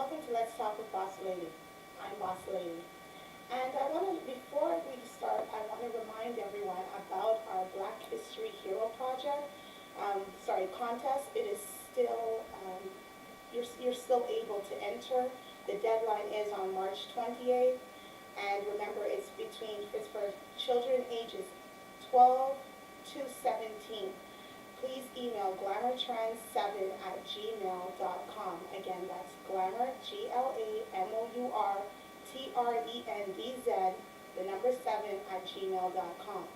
welcome to Let's Talk with Boss Lady. I'm Boss Lady. And before we start, I want to remind everyone about our Black History Hero Project, contest. It is still, you're still able to enter. The deadline is on March 28th. And remember, it's for children ages 12 to 17. Please email glamourtrends7@gmail.com. Again, that's glamour, GLAMOURTRENDZ, the number 7@gmail.com.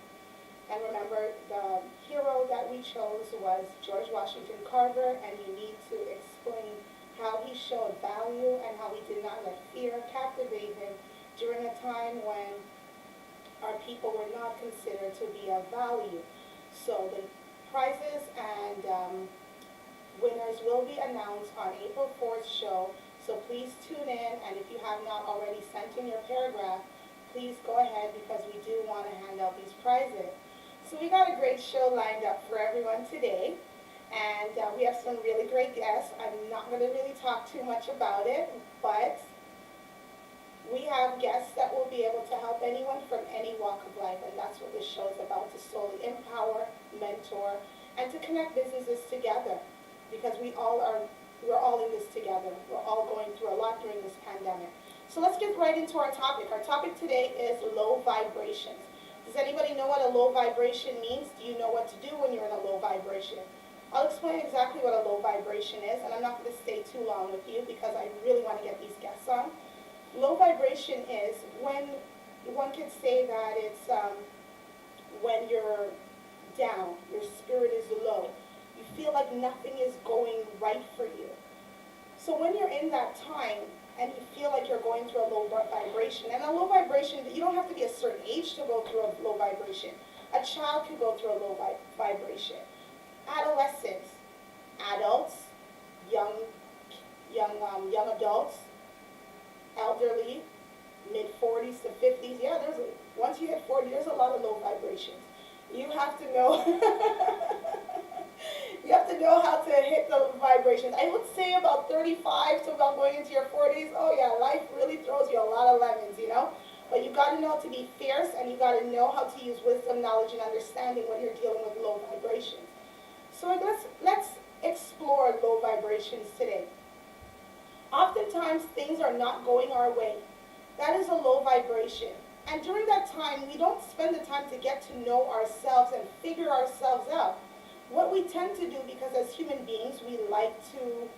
And remember, the hero that we chose was George Washington Carver, and you need to explain how he showed value and how he did not let fear captivate him during a time when our people were not considered to be of value. So the prizes and winners will be announced on April 4th show. So please tune in, and if you have not already sent in your paragraph, please go ahead because we do want to hand out these prizes. So we got a great show lined up for everyone today, and we have some really great guests. I'm not going to really talk too much about it, but we have guests that will be able to help anyone from any walk of life, and that's what this show is about, to solely empower, mentor, and to connect businesses together, because we're all in this together. We're all going through a lot during this pandemic. So let's get right into our topic. Our topic today is low vibrations. Does anybody know what a low vibration means? Do you know what to do when you're in a low vibration? I'll explain exactly what a low vibration is, and I'm not going to stay too long with you because I really want to get these guests on. Low vibration is when one could say that it's when you're down, your spirit is low. You feel like nothing is going right for you. So when you're in that time and you feel like you're going through a low vibration, and a low vibration, you don't have to be a certain age to go through a low vibration. A child could go through a low vibration. Adolescents, adults, young adults, elderly, mid-40s to 50s. Yeah, once you hit 40, there's a lot of low vibrations. You have to know, you have to know how to hit the vibrations. I would say about 35 to about going into your 40s, oh yeah, life really throws you a lot of lemons, you know? But you got to know to be fierce, and you got to know how to use wisdom, knowledge, and understanding when you're dealing with low vibrations. So let's explore low vibrations today. Oftentimes, things are not going our way. That is a low vibration. And during that time, we don't spend the time to get to know ourselves and figure ourselves out. What we tend to do, because as human beings, we like to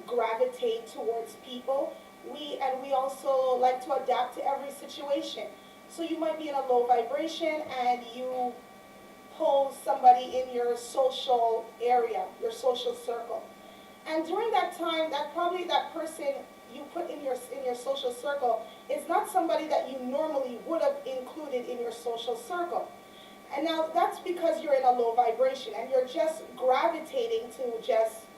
gravitate towards people. We also like to adapt to every situation. So you might be in a low vibration and you pull somebody in your social area, your social circle. And during that time, that person you put in your social circle is not somebody that you normally would have included in your social circle. And now that's because you're in a low vibration and you're just gravitating to just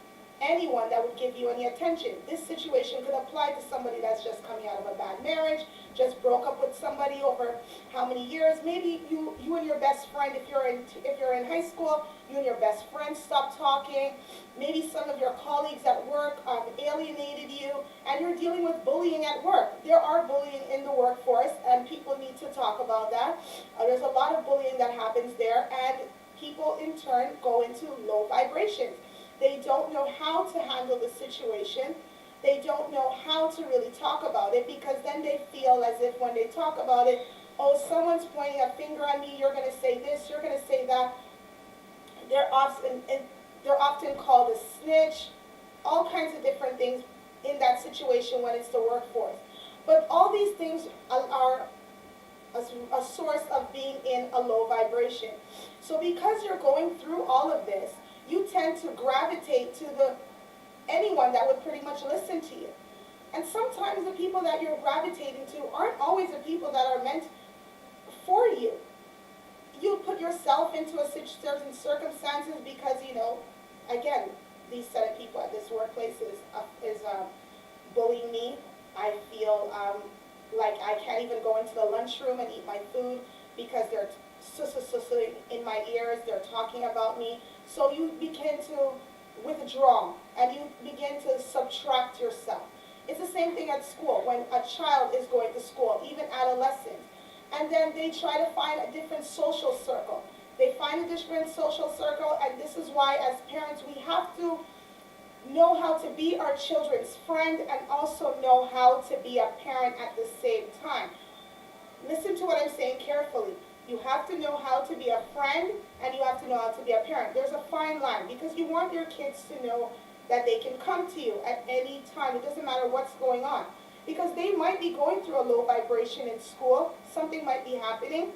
anyone that would give you any attention. This situation could apply to somebody that's just coming out of a bad marriage, just broke up with somebody over how many years. Maybe you and your best friend, if you're in high school, you and your best friend stopped talking. Maybe some of your colleagues at work alienated you, and you're dealing with bullying at work. There are bullying in the workforce, and people need to talk about that. There's a lot of bullying that happens there, and people in turn go into low vibrations. They don't know how to handle the situation. They don't know how to really talk about it, because then they feel as if when they talk about it, oh, someone's pointing a finger at me, you're going to say this, you're going to say that. They're often called a snitch, all kinds of different things in that situation when it's the workforce. But all these things are a source of being in a low vibration. So because you're going through all of this, you tend to gravitate to anyone that would pretty much listen to you. And sometimes the people that you're gravitating to aren't always the people that are meant for you. You put yourself into certain circumstances because, again, these set of people at this workplace is bullying me. I feel like I can't even go into the lunchroom and eat my food because they're in my ears, they're talking about me. So you begin to withdraw and you begin to subtract yourself. It's the same thing at school when a child is going to school, even adolescents. And then they try to find a different social circle. They find a different social circle, and this is why as parents we have to know how to be our children's friend and also know how to be a parent at the same time. Listen to what I'm saying carefully. You have to know how to be a friend and you have to know how to be a parent. There's a fine line because you want your kids to know that they can come to you at any time. It doesn't matter what's going on. Because they might be going through a low vibration in school. Something might be happening.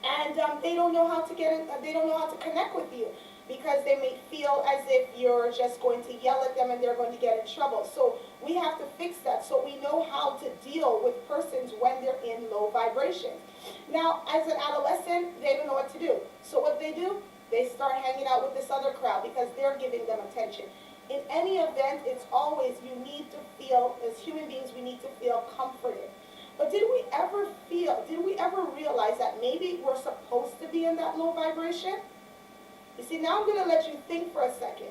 And they don't know how to they don't know how to connect with you because they may feel as if you're just going to yell at them and they're going to get in trouble. So we have to fix that so we know how to deal with persons when they're in low vibrations. Now, as an adolescent, they don't know what to do. So what do? They start hanging out with this other crowd because they're giving them attention. In any event, it's always you need to feel, as human beings, we need to feel comforted. But did we ever realize that maybe we're supposed to be in that low vibration? You see, now I'm going to let you think for a second.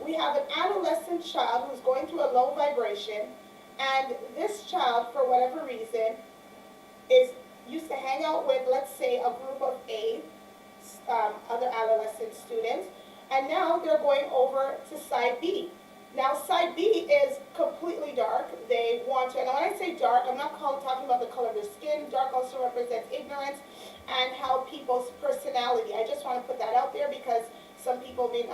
We have an adolescent child who's going through a low vibration, and this child, for whatever reason, is used to hang out with, let's say, a group of other adolescent students, and now they're going over to side B. Now, side B is completely dark. They want to, and when I say dark, I'm not talking about the color of their skin. Dark also represents ignorance and how people's personality. I just want to put that out there because some people may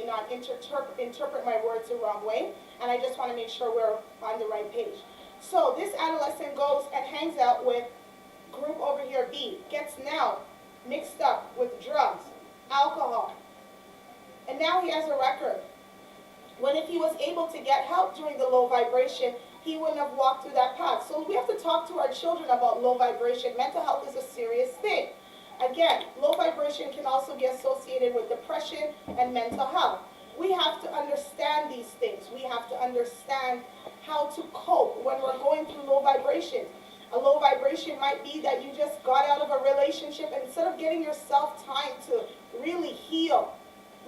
not interpret my words the wrong way, and I just want to make sure we're on the right page. So this adolescent goes and hangs out with group over here B, gets now mixed up with drugs, alcohol, and now he has a record. When if he was able to get help during the low vibration, he wouldn't have walked through that path. So we have to talk to our children about low vibration. Mental health is a serious thing. Again, low vibration can also be associated with depression and mental health. We have to understand these things. We have to understand how to cope when we're going through low vibrations. A low vibration might be that you just got out of a relationship and instead of getting yourself time to really heal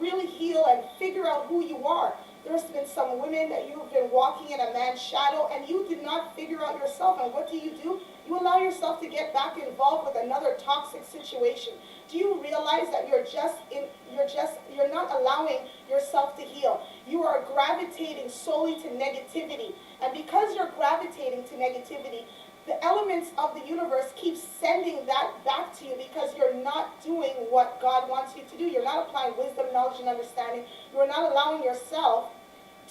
and figure out who you are. There's been some women that you've been walking in a man's shadow and you did not figure out yourself. And what do? You allow yourself to get back involved with another toxic situation. Do you realize that you're not allowing yourself to heal? You are gravitating solely to negativity. And because you're gravitating to negativity, the elements of the universe keep sending that back to you because you're not doing what God wants you to do. You're not applying wisdom, knowledge, and understanding. You're not allowing yourself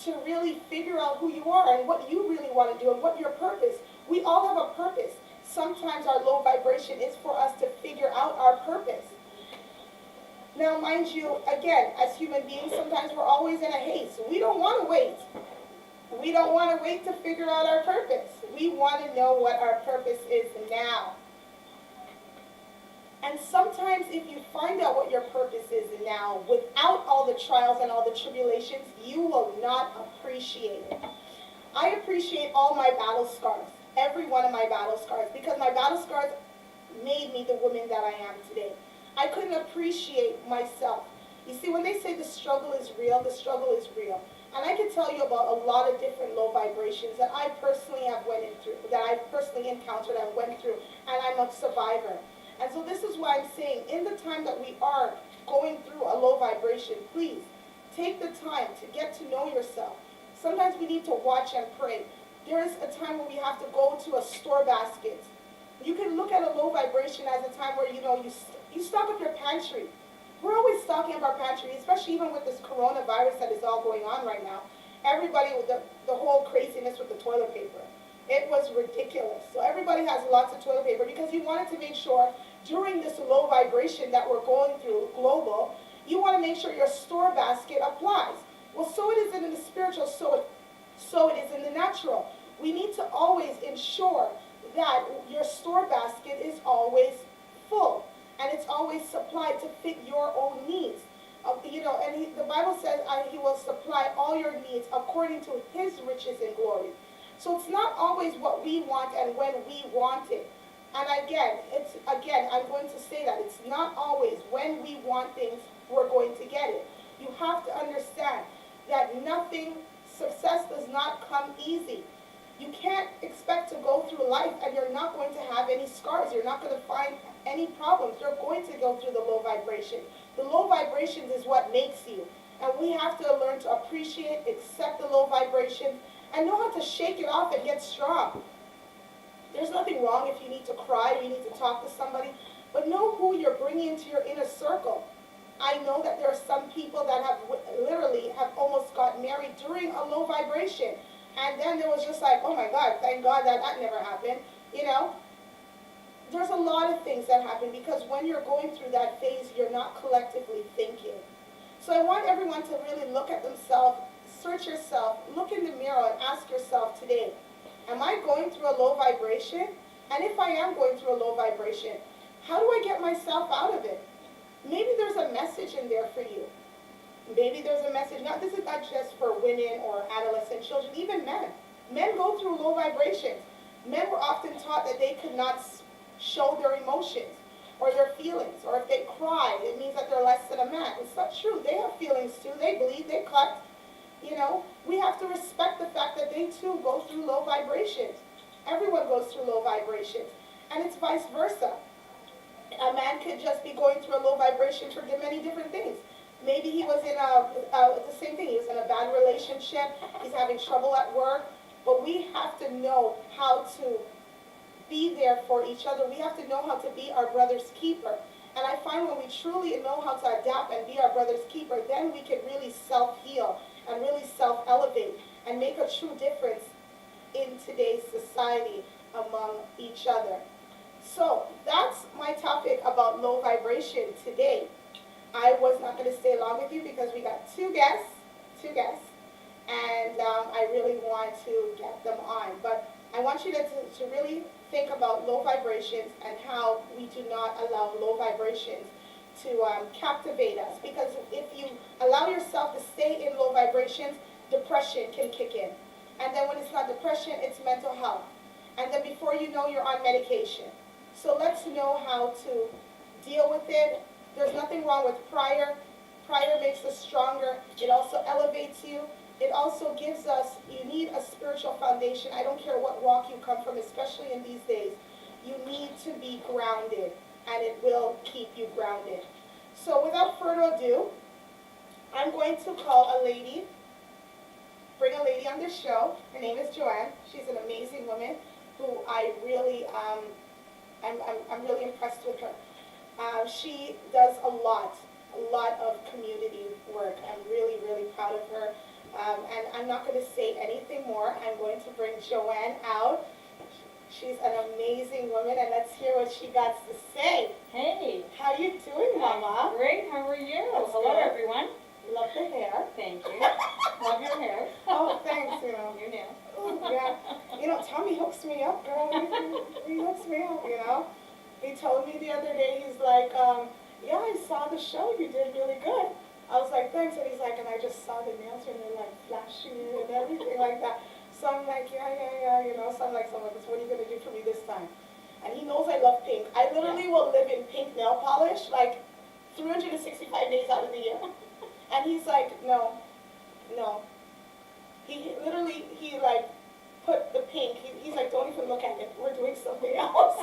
to really figure out who you are and what you really want to do and what your purpose. We all have a purpose. Sometimes our low vibration is for us to figure out our purpose. Now, mind you, again, as human beings, sometimes we're always in a haste. We don't want to wait. We don't want to wait to figure out our purpose. We want to know what our purpose is now. And sometimes if you find out what your purpose is now, without all the trials and all the tribulations, you will not appreciate it. I appreciate all my battle scars, every one of my battle scars, because my battle scars made me the woman that I am today. I couldn't appreciate myself. You see, when they say the struggle is real, the struggle is real. And I can tell you about a lot of different low vibrations that I personally have that I personally encountered and went through, and I'm a survivor. And so this is why I'm saying, in the time that we are going through a low vibration, please take the time to get to know yourself. Sometimes we need to watch and pray. There is a time when we have to go to a store basket. You can look at a low vibration as a time where you stock up your pantry. We're always stocking up our pantry, especially even with this coronavirus that is all going on right now. Everybody with the whole craziness with the toilet paper. It was ridiculous. So everybody has lots of toilet paper because you wanted to make sure during this low vibration that we're going through, global, you want to make sure your store basket applies. Well, so it is in the spiritual, so it is in the natural. We need to always ensure that your store basket is always full. And it's always supplied to fit your own needs. And the Bible says he will supply all your needs according to his riches and glory. So it's not always what we want and when we want it. And again, I'm going to say that it's not always when we want things we're going to get it. You have to understand that success does not come easy. You can't expect to go through life and you're not going to have any scars. You're not going to find any problems. You're going to go through the low vibration. The low vibrations is what makes you. And we have to learn to appreciate, accept the low vibrations, and know how to shake it off and get strong. There's nothing wrong if you need to cry or you need to talk to somebody, but know who you're bringing into your inner circle. I know that there are some people that have literally have almost got married during a low vibration. And then there was just like, oh my God, thank God that that never happened. You know, there's a lot of things that happen because when you're going through that phase, you're not collectively thinking. So I want everyone to really look at themselves, search yourself, look in the mirror and ask yourself today, am I going through a low vibration? And if I am going through a low vibration, how do I get myself out of it? Maybe there's a message in there for you. Maybe there's a message. Now, this is not just for women or adolescent children, even men. Men go through low vibrations. Men were often taught that they could not show their emotions or their feelings, or if they cry, it means that they're less than a man. It's not true. They have feelings too. They bleed, they cut. You know, we have to respect the fact that they too go through low vibrations. Everyone goes through low vibrations. And it's vice versa. A man could just be going through a low vibration for many different things. Maybe he was in the same thing, he was in a bad relationship, he's having trouble at work, but we have to know how to be there for each other. We have to know how to be our brother's keeper. And I find when we truly know how to adapt and be our brother's keeper, then we can really self-heal and really self-elevate and make a true difference in today's society among each other. So that's my topic about low vibration today. I was not going to stay long with you because we got two guests, and I really want to get them on. But I want you to really think about low vibrations and how we do not allow low vibrations to captivate us. Because if you allow yourself to stay in low vibrations, depression can kick in. And then when it's not depression, it's mental health. And then before you know, you're on medication. So let's know how to deal with it. There's nothing wrong with prayer. Prayer makes us stronger. It also elevates you. It also gives us, you need a spiritual foundation. I don't care what walk you come from, especially in these days. You need to be grounded, and it will keep you grounded. So without further ado, I'm going to call a lady, bring a lady on this show. Her name is Joanne. She's an amazing woman who I really, I'm really impressed with her. She does a lot of community work. I'm really, really proud of her. And I'm not going to say anything more. I'm going to bring Joanne out. She's an amazing woman, and let's hear what she got to say. Hey. How you doing, Mama? Great, how are you? That's Hello, good. everyone. Love the hair. Thank you. Love your hair. Oh, thanks, you know. Your nails. Yeah. You know, Tommy hooks me up, girl. He hooks me up, you know. He told me the other day, he's like, yeah, I saw the show. You did really good. I was like, thanks. And he's like, and I just saw the nails and they're like flashing and everything like that. So I'm like, yeah, you know. So I'm like, what are you going to do for me this time? And he knows I love pink. I literally will live in pink nail polish like 365 days out of the year. And he's like, no. He literally, like, put the pink, he's like, don't even look at it. We're doing something else.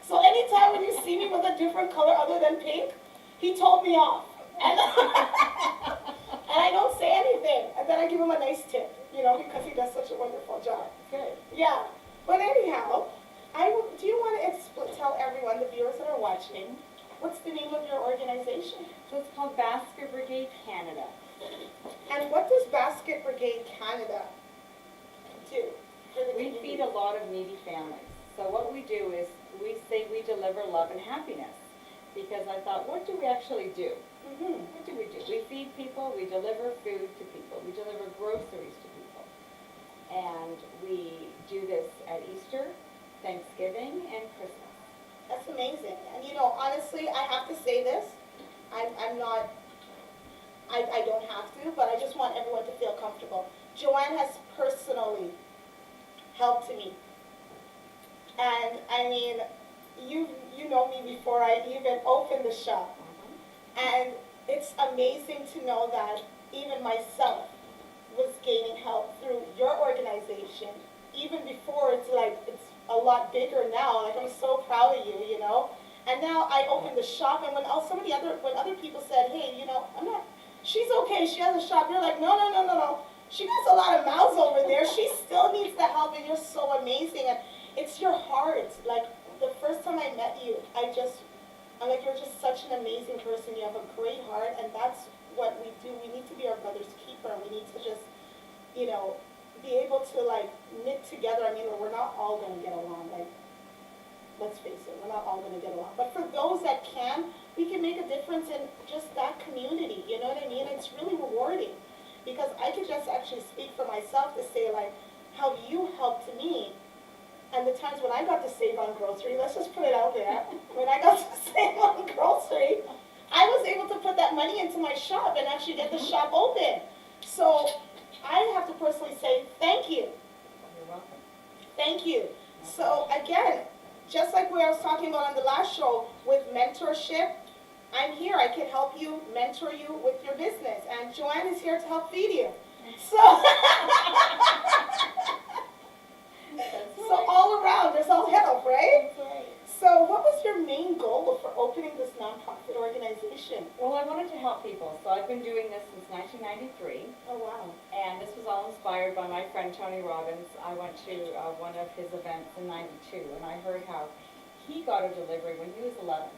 So anytime when you see me with a different color other than pink, he told me off. And, and I don't say anything. And then I give him a nice tip, you know, because he does such a wonderful job. Good. Yeah. But anyhow, do you want to tell everyone, the viewers that are watching, what's the name of your organization? So it's called Basket Brigade Canada. And what does Basket Brigade Canada do? We feed a lot of needy families. So what we do is we say we deliver love and happiness. Because I thought, what do we actually do? What do? We feed people, we deliver food to people, we deliver groceries to people. And we do this at Easter, Thanksgiving, and Christmas. That's amazing. And you know, honestly, I have to say this. I'm not, I don't have to, but I just want everyone to feel comfortable. Joanne has personally helped me. And I mean, you know me before I even opened the shop. And it's amazing to know that even myself was gaining help through your organization even before it's like, it's a lot bigger now. Like, I'm so proud of you, you know? And now I opened the shop, and when when other people said, hey, you know, she's okay, she has a shop, you're like, no, no, no, no, no. She has a lot of mouths over there. She still needs the help, and you're so amazing. And it's your heart. Like, the first time I met you, I'm like, you're just such an amazing person. You have a great heart, and that's what we do. We need to be our brother's keeper. We need to just, you know, be able to, like, knit together. I mean, we're not all going to get along. Like, let's face it, we're not all going to get along. But for those that can, we can make a difference in just that community. You know what I mean? It's really rewarding. Because I could just actually speak for myself to say, like, how you helped me. And the times when I got to save on grocery, let's just put it out there. When I got to save on grocery, I was able to put that money into my shop and actually get the shop open. So I have to personally say thank you. You're welcome. Thank you. So again, just like what I was talking about on the last show with mentorship, I'm here. I can help you, mentor you with your business. And Joanne is here to help feed you. So, so all around, there's all help, right? That's right. So what was your main goal for opening this nonprofit organization? Well, I wanted to help people, so I've been doing this since 1993. Oh, wow. And this was all inspired by my friend Tony Robbins. I went to one of his events in '92, and I heard how he got a delivery when he was 11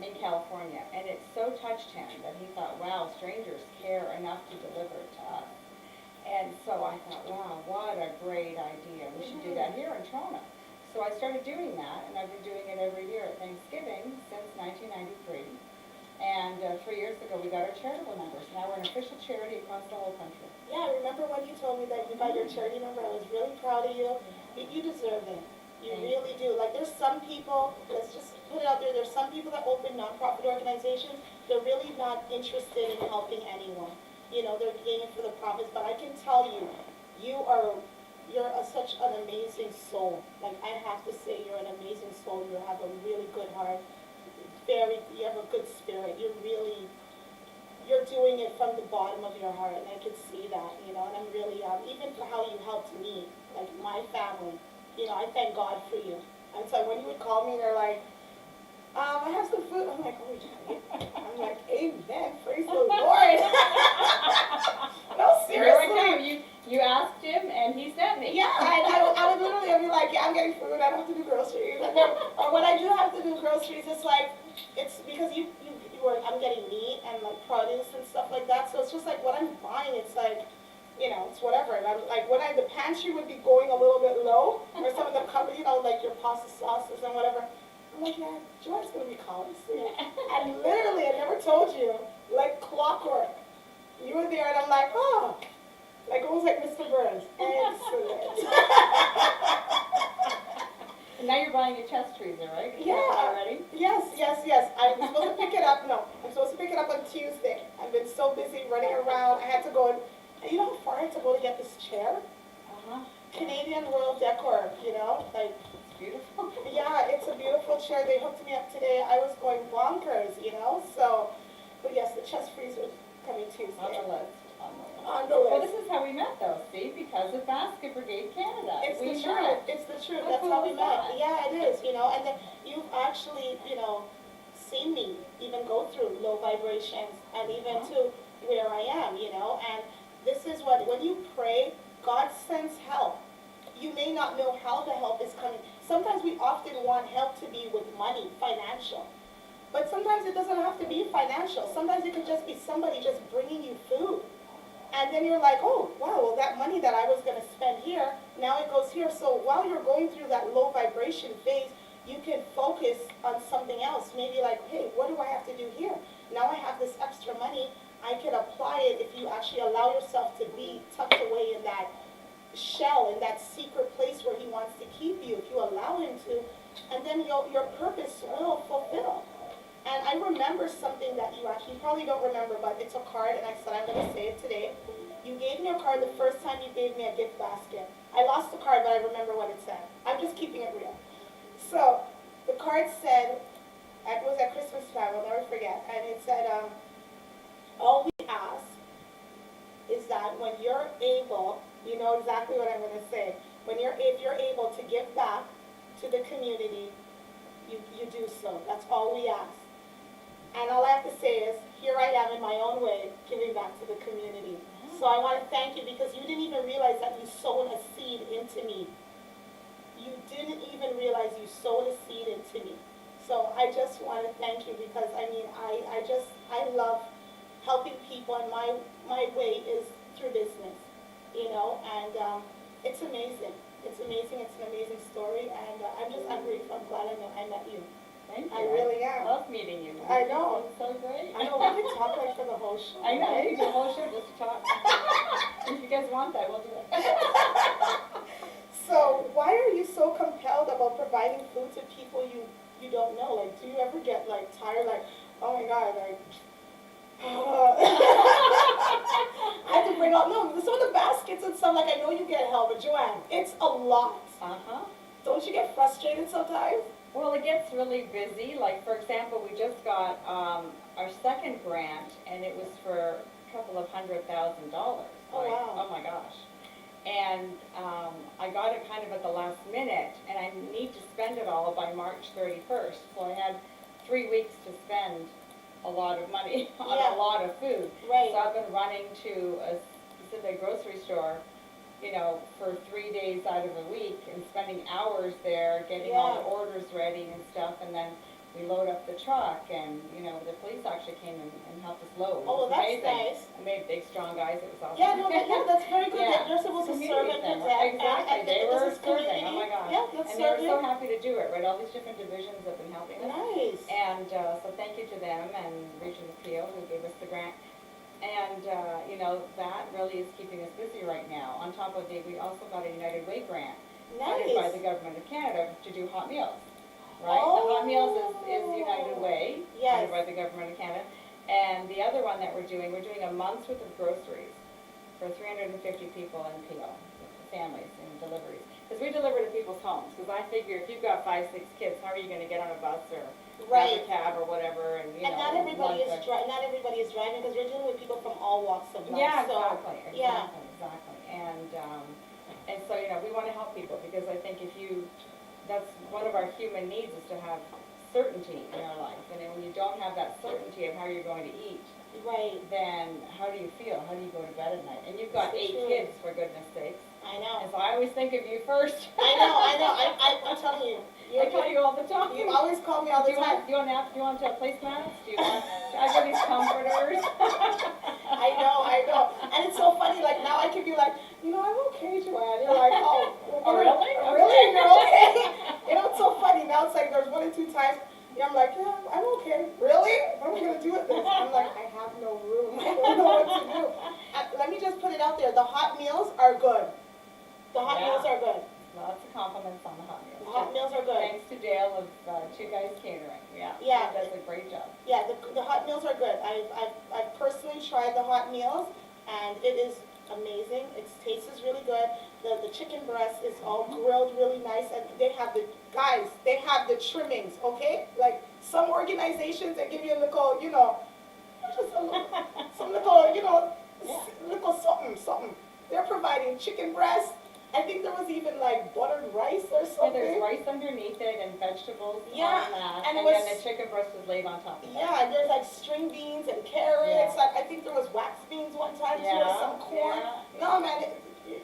in California, and it so touched him that he thought, wow, strangers care enough to deliver it to us. And so I thought, wow, what a great idea. We should do that here in Toronto. So I started doing that, and I've been doing it every year at Thanksgiving since 1993. And 3 years ago, we got our charitable numbers. Now we're an official charity across the whole country. Yeah, I remember when you told me that you got your charity number. I was really proud of you. You deserve it. You really do. Like, there's some people, let's just put it out there, there's some people that open nonprofit organizations, they're really not interested in helping anyone. You know, they're gaining for the profits. But I can tell you, you're such an amazing soul. Like, I have to say, you're an amazing soul. You have a really good heart. You have a good spirit. You're doing it from the bottom of your heart, and I can see that, you know, and I'm really, even for how you helped me, like my family, you know, I thank God for you. And so when you would call me, they're like, I have some food. I'm like, oh, yeah. I'm like, amen, praise the Lord. No, seriously. Here I come. You asked him, and he sent me. Yeah, I would literally be like, yeah, I'm getting food. I don't have to do groceries. Or when I do have to do groceries, it's like, it's because I'm getting meat and like produce and stuff like that. So it's just like what I'm buying, it's like, you know, it's whatever. And I'm like, the pantry would be going a little bit low, or some of the company, you know, like your pasta sauces and whatever. I'm like, yeah, Joanne's going to be calling soon. And literally, I never told you, like clockwork. You were there, and I'm like, oh, like almost like Mr. Burns. Excellent. And now you're buying your chest freezer, right? Yeah. Already? Yes. I'm supposed to pick it up. No, I'm supposed to pick it up on Tuesday. I've been so busy running around. I had to go and you know how far I had to go to get this chair? Canadian Royal Decor, you know, like. It's beautiful. Yeah, it's a beautiful chair. They hooked me up today. I was going bonkers, you know. So, but yes, the chest freezer is coming Tuesday. On the list. On the list. Well, this is how we met, though, Steve, because of Basket Brigade Canada. It's the truth. It's the truth. That's how we met. Yeah, it is, you know. And then you've actually, you know, seen me even go through low vibrations and even to where I am, you know. And this is when you pray, God sends help. You may not know how the help is coming. Sometimes we often want help to be with money, financial. But sometimes it doesn't have to be financial. Sometimes it could just be somebody just bringing you food. And then you're like, oh, wow, well, that money that I was going to spend here, now it goes here. So while you're going through that low vibration phase, you can focus on something else. Maybe like, hey, what do I have to do here? Now I have this extra money. I can apply it if you actually allow yourself to be tucked away in that shell, in that secret place where he wants to keep you, if you allow him to. And then your purpose will fulfill. And I remember something that you probably don't remember, but it's a card, and I said I'm going to say it today. You gave me a card the first time you gave me a gift basket. I lost the card, but I remember what it said. I'm just keeping it real. So the card said, it was at Christmas time, I'll never forget, and it said, all we ask is that when you're able, you know exactly what I'm going to say, if you're able to give back to the community, you do so. That's all we ask. And all I have to say is, here I am in my own way, giving back to the community. So I want to thank you because you didn't even realize that you sowed a seed into me. You didn't even realize you sowed a seed into me. So I just want to thank you because, I mean, I love helping people, and my way is through business, you know, and it's amazing. It's amazing. It's an amazing story, and I'm grateful. I'm glad I met you. Thank you. I really am. I love meeting you. I know. It's so great. I know, we could talk like for the whole show. I know, right? we can do a whole show just to talk. If you guys want that, we'll do it. So why are you so compelled about providing food to people you don't know? Like, do you ever get like tired, like, oh my God, like, I have to bring out, no, some of the baskets and stuff, like I know you get help, but Joanne, it's a lot. Uh-huh. Don't you get frustrated sometimes? Well, it gets really busy. Like, for example, we just got our second grant, and it was for a couple of $100,000. Oh, wow. Oh, my gosh. And I got it kind of at the last minute, and I need to spend it all by March 31st. So I had 3 weeks to spend a lot of money on Yeah. a lot of food. Right. So I've been running to a specific grocery store, you know, for 3 days out of the week and spending hours there getting all the Yeah. orders ready and stuff, and then we load up the truck, and, you know, the police actually came and helped us load. Oh, It was that's amazing. nice. And they big, strong guys, it was awesome. Yeah, no, that's very good. Yeah. They're supposed to serve Community and thing. protect. Exactly, and they this were is serving, community. oh my gosh. Yeah, that's And they were so serving. happy to do it, right, all these different divisions have been helping us. Nice. And so thank you to them and Region Appeal who gave us the grant. And, you know, that really is keeping us busy right now. On top of it, we also got a United Way grant funded by Nice. the government of Canada to do hot meals, right? The hot meals is United Way, Yes. funded by the government of Canada. And the other one that we're doing a month's worth of groceries for 350 people in Peel, families and deliveries. Because we deliver to people's homes, because I figure if you've got 5, 6 kids, how are you gonna get on a bus or grab Right. a cab or whatever, and, you know. And not everybody one is thing. not everybody is driving because you're dealing with people from all walks of life. Yeah, so, exactly, yeah. exactly. And so, you know, we want to help people because I think that's one of our human needs is to have certainty in our life. And then when you don't have that certainty of how you're going to eat, Right. then how do you feel? How do you go to bed at night? And you've got So 8 true. kids, for goodness sakes. I know. And so I always think of you first. I know. I'm telling you. I call you all the time. You always call me all the time. Do you want placemats? Do you want, I give these comforters? I know. And it's so funny, like now I can be like, you know, I'm okay, Joanne. You're like, oh, Oh, really? Really? You're okay? You know, it's so funny. Now it's like there's 1 or 2 times, yeah, I'm like, yeah, I'm okay. Really? What am I going to do with this? I'm like, I have no room. I don't know what to do. Let me just put it out there. The hot meals are good. The hot Yeah. meals are good. Lots of compliments on the hot meals. The hot meals are good. Thanks to Dale of Two Guys Catering. Yeah. Yeah. He does a great job. Yeah, the hot meals are good. I've personally tried the hot meals, and it is amazing. It tastes really good. The chicken breast is all grilled really nice, and they have the trimmings, okay? Like some organizations, they give you a little, you know, just a little, some little, you know, little something. They're providing chicken breast. I think there was even like buttered rice or Yeah, something. there's rice underneath it and vegetables Yeah, on that, and and it then was- the chicken breast is laid on top of that. Yeah, and there's like string beans and carrots. Yeah. I think there was wax beans one time too, or Yeah, some corn. yeah. No, man,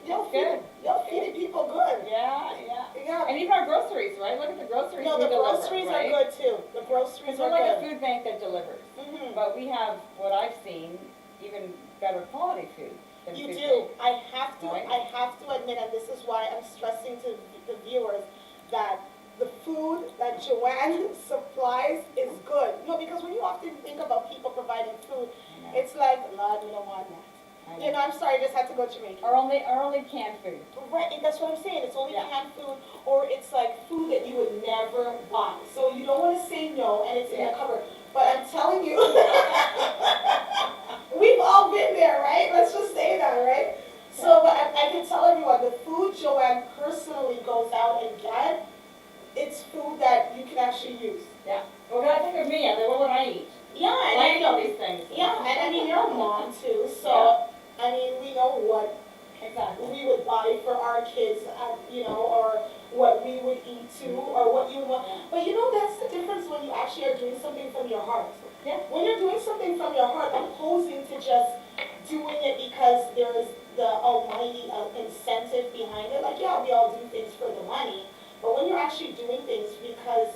you're Good. feeding people good. Yeah. Yeah. And even our groceries, right? Look at the groceries No, we the deliver, groceries right? are good too. The groceries Because are we're like a good. food bank that delivers. Mhm. But we have, what I've seen, even better quality food than You food do. bank. I Right. have to admit, and this is why I'm stressing to the viewers that the food that Joanne supplies is good. You know, because when you often think about people providing food, I know. it's like, Lord, we don't want that. I You know, I'm sorry, I just had to go Jamaican. Our only canned food. Right, and that's what I'm saying. It's only Yeah. canned food, or it's like food that you would never buy. So you don't want to say no, and it's in Yeah. the cupboard. But I'm telling you, we've all been there, right? Let's just say that, right? So, but I can tell everyone, the food Joanne personally goes out and get, it's food that you can actually use. Yeah. Well, I think of me, I mean, what would I eat? Yeah, and Well, I I know these things. Yeah, and I mean, you're a mom too, so, I mean, we know what Exactly. we would buy for our kids, or what we would eat too, or what you want. But that's the difference when you actually are doing something from your heart. Yeah. When you're doing something from your heart, opposing to just doing it because there is the almighty incentive behind it. Like, yeah, we all do things for the money, but when you're actually doing things because,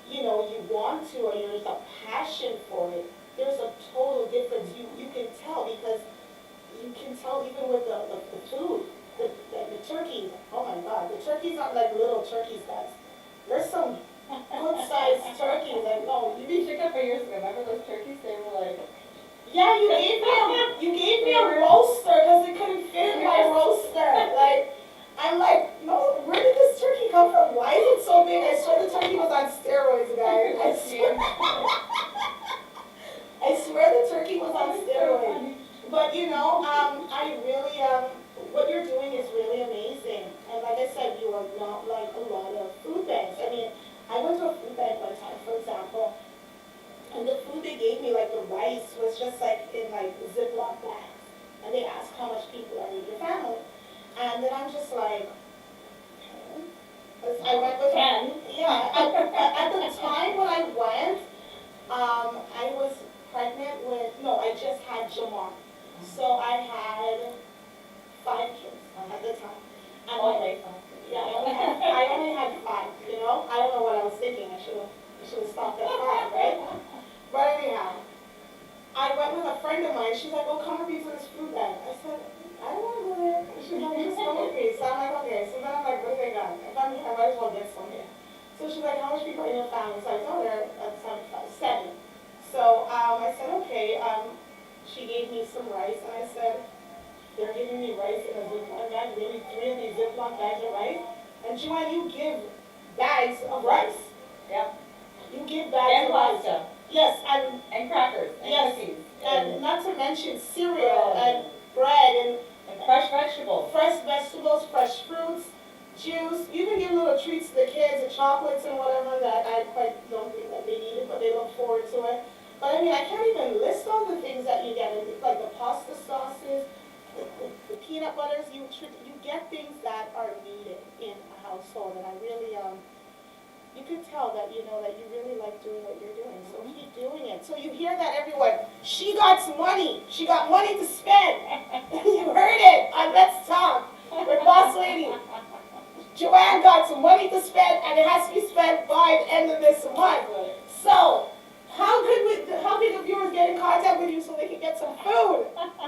you want to, or there's a passion for it, there's a total difference. You can tell, because you can tell even with the food, the turkeys. Oh my God, the turkeys aren't like little turkeys, guys. There's some good-sized turkeys. Like, oh, You picked up years ago. Remember those turkeys? They were like. yeah, you gave me a roaster because it couldn't fit in my roaster. Like, I'm like, no, where did this turkey come from? Why is it so big? I swear the turkey was on steroids, guys. I swear the turkey was on steroids. But I really, what you're doing is really amazing. And like I said, you are not like a lot of food banks. I mean, I went to a food bank one time, for example, and the food they gave me, like the rice, was just like in like Ziploc bags. And they asked how much people are in your family. And then I'm just like, okay. 'Cause I went with 10. Yeah, at the time when I went, I was pregnant with, no, I just had Jamar. So I had 5 kids at the time. And yeah, I only had 5, I don't know what I was thinking. I should have stopped at 5, right? But anyhow, I went with a friend of mine. She's like, oh, come with me to this food bank. I said, I don't want to go there. She's like, just come with me. So I'm like, okay. So then I'm like, what do they got? If I'm here, I might as well get some here. So she's like, how much people are in your family? So I told her at 7. So I said, okay. She gave me some rice, and I said, they're giving me rice in a Ziploc bag, maybe 3 of these Ziploc bags of rice. And Joanne, you give bags of rice. Yep. You give bags of rice. Pasta. Yes, And crackers. And yes, cookies. and not to mention cereal and bread and fresh vegetables. Fresh fruits, juice. You can give little treats to the kids and chocolates and whatever that I quite don't think that they need it, but they look forward to it. But I mean, I can't even list all the things that you get, like the pasta sauces, the peanut butters. You get things that are needed in a household, and I really you can tell that that you really like doing what you're doing. So keep doing it. So you hear that, everyone? She got some money. She got money to spend. You heard it on Let's Talk with Boss Lady. Joanne got some money to spend, and it has to be spent by the end of this month. So how can the viewers get in contact with you so they can get some food?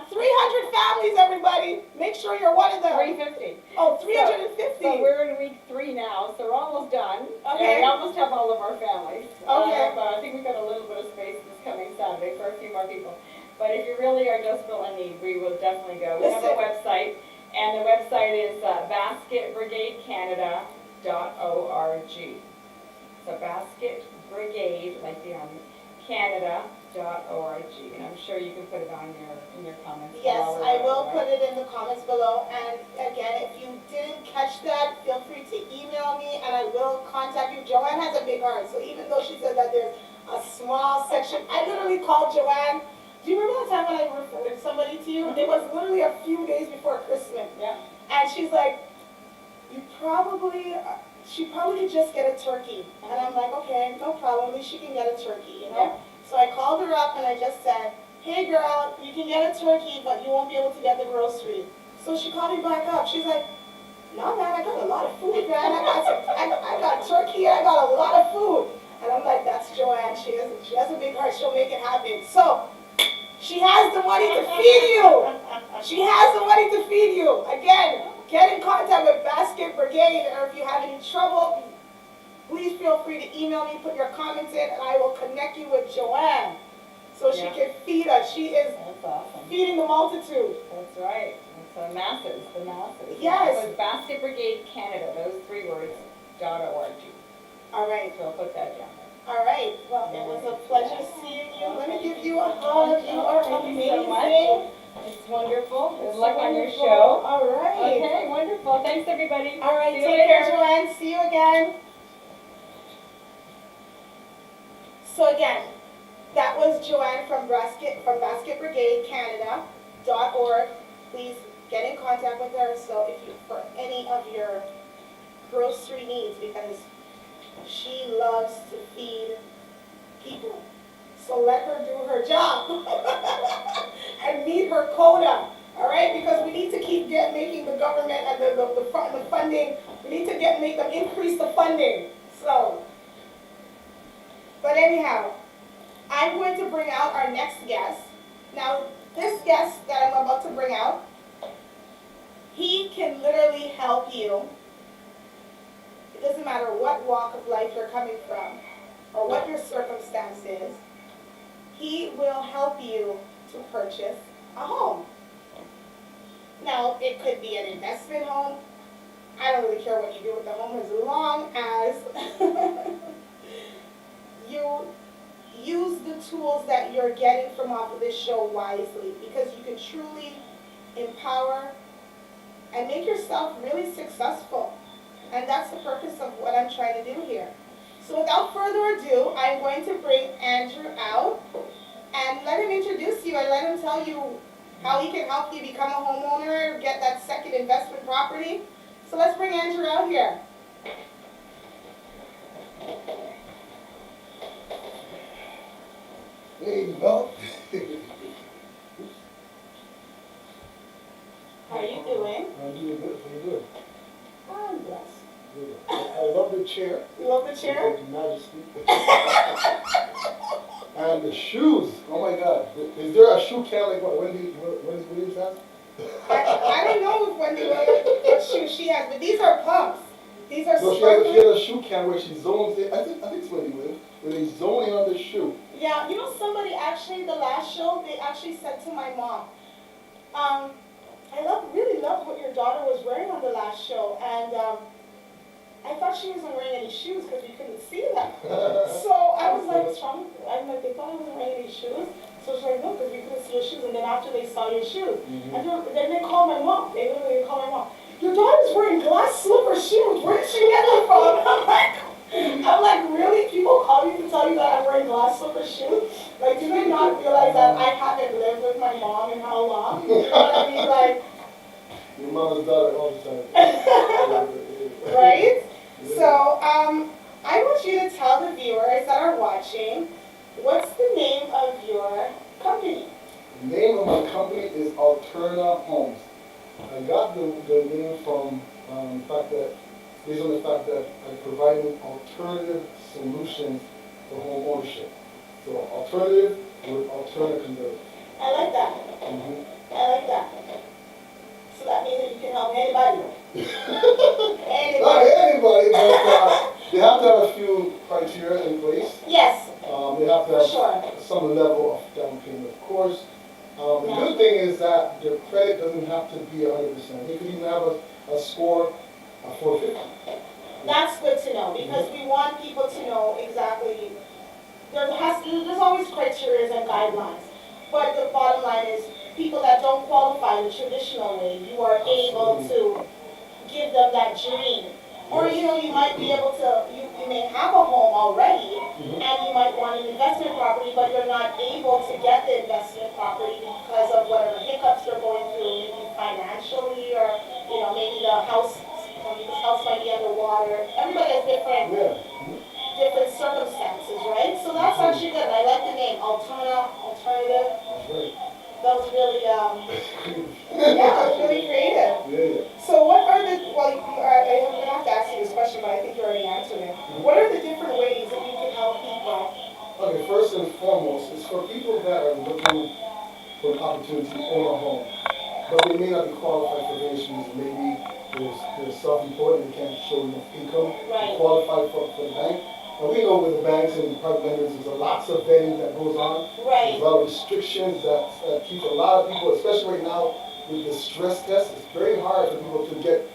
300 families, everybody. Make sure you're one of them. 350. Oh, 350. So we're in week 3 now, so we're almost done. Okay. And we almost have all of our families. Okay. But I think we've got a little bit of space this coming Saturday for a few more people. But if you really are desperate in need, we will definitely go. We have a website, and the website is basketbrigadecanada.org. So Basket Brigade, like the Army, Canada.org, and I'm sure you can put it on in your comments. Yes, I will put it in the comments below. And again, if you didn't catch that, feel free to email me, and I will contact you. Joanne has a big heart, so even though she said that there's a small section, I literally called Joanne. Do you remember that time when I referred somebody to you? It was literally a few days before Christmas. Yeah. And she's like, she probably could just get a turkey. And I'm like, okay, no problem. At least she can get a turkey, Yeah. So I called her up and I just said, hey girl, you can get a turkey, but you won't be able to get the groceries. So she called me back up. She's like, no man, I got a lot of food, man. I got turkey and I got a lot of food. And I'm like, that's Joanne. She has a big heart. She'll make it happen. So she has the money to feed you. She has the money to feed you. Again, get in contact with Basket Brigade, or if you have any trouble, please feel free to email me, put your comments in, and I will connect you with Joanne so she can feed us. She is feeding the multitude. That's right. It's the masses. Yes. So it's Basket Brigade Canada, those 3 words, .org. All right. So I'll put that down there. All right. Well, it was a pleasure seeing you. Let me give you a hug. You are amazing. So much. It's wonderful. Good luck on your show. All right. Okay, wonderful. Thanks, everybody. All right. See you Take care, later. Joanne. See you again. So again, that was Joanne from Basket Brigade Canada.org. Please get in contact with her. So if you, for any of your grocery needs, because she loves to feed people. So let her do her job and meet her quota, all right? Because we need to keep making the government and the funding, we need to make them increase the funding. So, but anyhow, I'm going to bring out our next guest. Now, this guest that I'm about to bring out, he can literally help you. It doesn't matter what walk of life you're coming from or what your circumstance is. He will help you to purchase a home. Now, it could be an investment home. I don't really care what you do with the home as long as you use the tools that you're getting from off of this show wisely, because you can truly empower and make yourself really successful. And that's the purpose of what I'm trying to do here. So without further ado, I'm going to bring Andrew out and let him introduce you and let him tell you how he can help you become a homeowner, get that second investment property. So let's bring Andrew out here. Hey, Mel. How are you doing? I'm doing good. How you doing? I'm blessed. Good. I love the chair. You love the chair? Your Majesty. And the shoes. Oh my God. Is there a shoe can like what Wendy Williams has? I don't know if Wendy Williams, what shoes she has, but these are pumps. These are No, she sparkling. has a shoe can where she zones in. I think it's Wendy Williams, where they zone in on the shoe. Yeah, you know, somebody actually, the last show, they actually said to my mom, I really loved what your daughter was wearing on the last show, and I thought she wasn't wearing any shoes because we couldn't see them. So I was like, what's wrong? I'm like, they thought I wasn't wearing any shoes. So she's like, no, because we couldn't see your shoes. And then after they saw your shoes, and then they called my mom. They literally called my mom. Your daughter's wearing glass slipper shoes. Where did she get them from? I'm like, really? People call you to tell you that I'm wearing glass slipper shoes? Like, do they not realize that I haven't lived with my mom in how long? You know what I mean? Like, your mama's daughter all the time. right? So, I want you to tell the viewers that are watching, what's the name of your company? The name of my company is Alterna Homes. I got the name from based on the fact that I'm providing alternative solutions for home ownership. So alternative with alternative. I like that. I like that. So that means that you can help anybody. Not anybody, but they have to have a few criteria in place. Yes. They have to have some level of down payment, of course. The good thing is that their credit doesn't have to be 100%. They could even have a score of 450. That's good to know, because we want people to know exactly. There's always criteria and guidelines, but the bottom line is people that don't qualify the traditional way, you are able to give them that dream. Or you know, you might be able to, you may have a home already, and you might want an investment property, but you're not able to get the investment property because of whatever hiccups you're going through, maybe financially, or you know, maybe the house might be underwater. Everybody has different circumstances, right? So that's actually good. I like the name, alternative. That's right. That was really, yeah, it was really creative. Yeah. So what are the, well, I'm going to have to ask you this question, but I think you already answered it. What are the different ways that you can help people? Okay, first and foremost, it's for people that are looking for an opportunity to own a home, but they may not be qualified for various reasons. Maybe they're self-employed and they can't show enough income to qualify for the bank. And we know with the banks and private lenders, there's lots of vetting that goes on. There's a lot of restrictions that keep a lot of people, especially right now with the stress test, it's very hard for people to get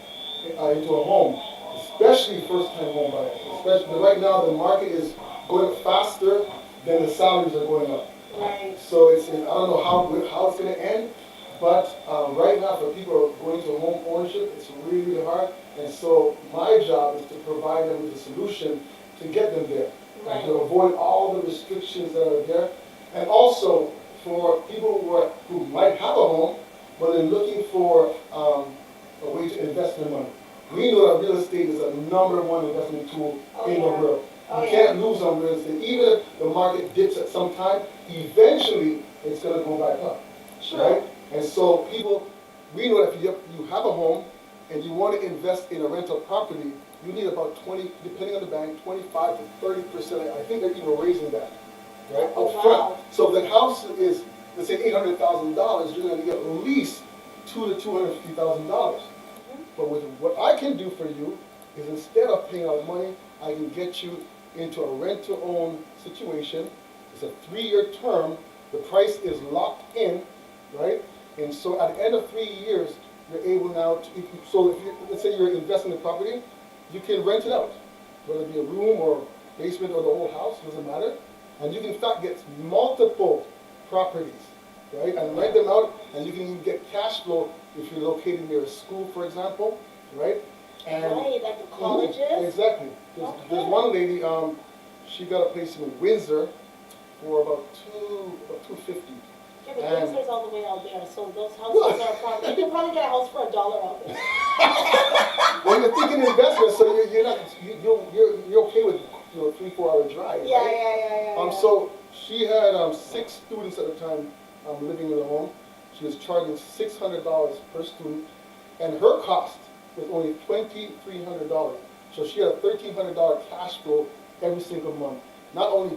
into a home, especially first-time home buyers. Especially right now, the market is going up faster than the salaries are going up. Right. So I don't know how it's going to end, but right now for people who are going to home ownership, it's really, really hard. And so my job is to provide them with a solution to get them there, and to avoid all the restrictions that are there. And also for people who might have a home, when they're looking for a way to invest their money. We know that real estate is a #1 investment tool in the world. You can't lose on real estate. Even if the market dips at some time, eventually it's going to go back up. Right? And so people, we know that if you have a home and you want to invest in a rental property, you need about 20, depending on the bank, 25 to 30%. I think they're even raising that, right, up front. So if the house is, let's say, $800,000, you're going to get at least $200,000 to $250,000. But with what I can do for you is instead of paying out money, I can get you into a rent-to-own situation. It's a 3-year term. The price is locked in, right? And so at the end of 3 years, you're able now to, so if you, let's say you're investing in the property, you can rent it out, whether it be a room or basement or the whole house, doesn't matter. And you can in fact get multiple properties, right? And rent them out, and you can even get cash flow if you're located near a school, for example, right? And right, like the colleges? Exactly. There's one lady, she got a place in Windsor for about $250. Yeah, but Windsor's all the way out there, so those houses are probably, you can probably get a house for $1 out there. Well, you're thinking investment, so you're okay with 3-4 hour drive, Yeah, right? yeah. So she had 6 students at the time living in the home. She was charging $600 per student, and her cost was only $2,300. So she had a $1,300 cash flow every single month. Not only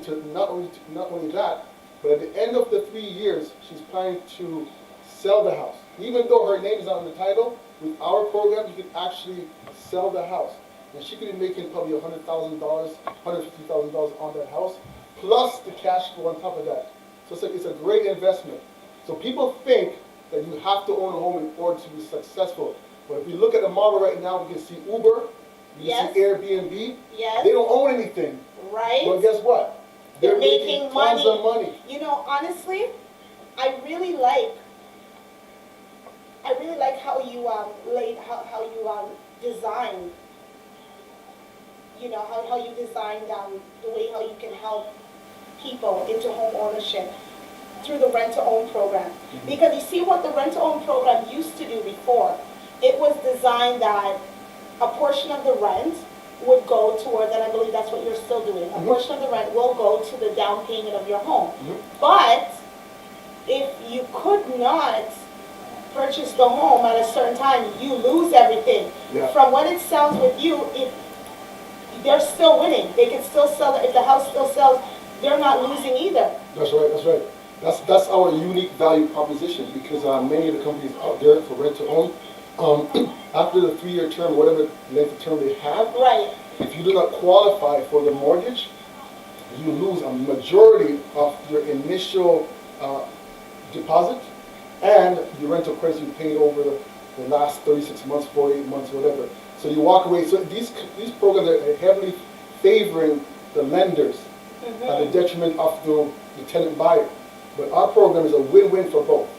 that, but at the end of the 3 years, she's planning to sell the house. Even though her name is not on the title, with our program, you can actually sell the house. And she could be making probably $100,000, $150,000 on that house, plus the cash flow on top of that. So it's a great investment. So people think that you have to own a home in order to be successful. But if you look at the model right now, we can see Uber, we can see Airbnb. Yes. They don't own anything. Right. But guess what? They're making tons of money. You know, honestly, I really like how you how you designed. You know how you designed the way how you can help people into home ownership through the rent-to-own program. Mm-hmm. Because you see what the rent-to-own program used to do before. It was designed that a portion of the rent would go towards, and I believe that's what you're still doing, a portion of the rent will go to the down payment of your home. But if you could not purchase the home at a certain time, you lose everything. Yeah. From what it sounds with you, if they're still winning, they can still sell, if the house still sells, they're not losing either. That's right. That's our unique value proposition, because many of the companies out there for rent to own, after the 3-year term, whatever length of term they have, right, if you do not qualify for the mortgage, you lose a majority of your initial deposit and the rental price you paid over the last 36 months, 48 months, whatever. So you walk away. So these programs are heavily favoring the lenders at the detriment of the tenant buyer. But our program is a win-win for both.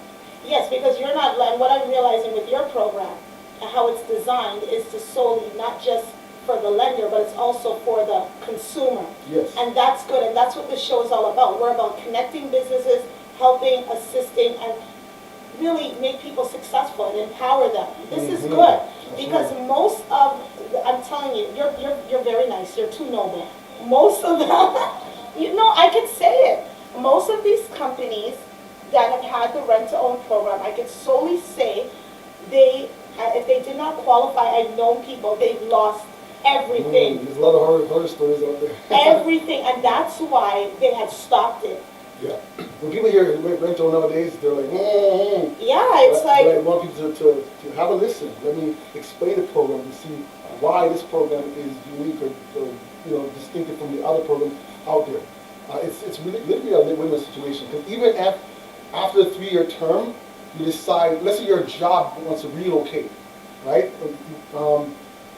Yes, because you're not, and what I'm realizing with your program, and how it's designed, is to solely not just for the lender, but it's also for the consumer. Yes. And that's good, and that's what this show is all about. We're about connecting businesses, helping, assisting, and really make people successful and empower them. This is good, because most of, I'm telling you, you're very nice, you're too noble. Most of them, I can say it. Most of these companies that have had the rent-to-own program, I can solely say if they did not qualify, I've known people, they've lost everything. There's a lot of horror stories out there. Everything, and that's why they had stopped it. Yeah. When people hear rental nowadays, they're like, Yeah, it's like. But I want people to have a listen. Let me explain the program and see why this program is unique or distinctive from the other programs out there. It's really literally a win-win situation, because even after the 3-year term, you decide, let's say your job wants to relocate, right?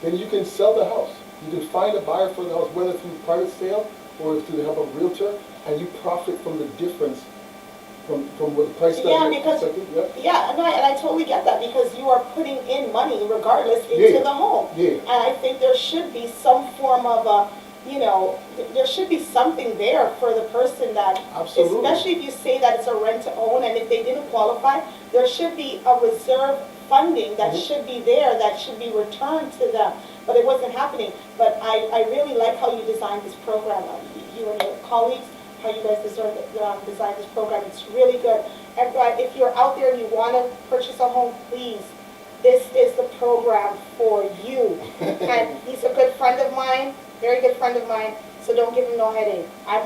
Then you can sell the house. You can find a buyer for the house, whether through private sale or through the help of a realtor, and you profit from the difference from what the price that you're expecting. Yeah, no, and I totally get that, because you are putting in money regardless into the home. Yeah. And I think there should be some form of a you know, there should be something there for the person that, Absolutely. especially if you say that it's a rent to own, and if they didn't qualify, there should be a reserve funding that should be there, that should be returned to them. But it wasn't happening. But I really like how you designed this program, you and your colleagues, how you guys designed this program. It's really good. And if you're out there and you want to purchase a home, please, this is the program for you. And he's a good friend of mine, very good friend of mine, so don't give him no headache. I'm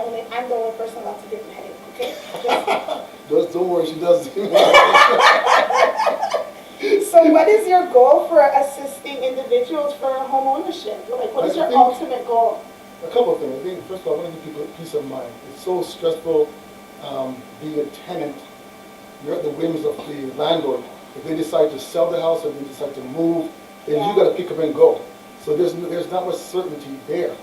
the only person allowed to give him headache, okay? Don't worry, she does. So what is your goal for assisting individuals for home ownership? Like, what is your ultimate goal? A couple of things. I think, first of all, I want to give people peace of mind. It's so stressful being a tenant. You're at the whims of the landlord. If they decide to sell the house or they decide to move, then you got to pick up and go. So there's not much certainty there.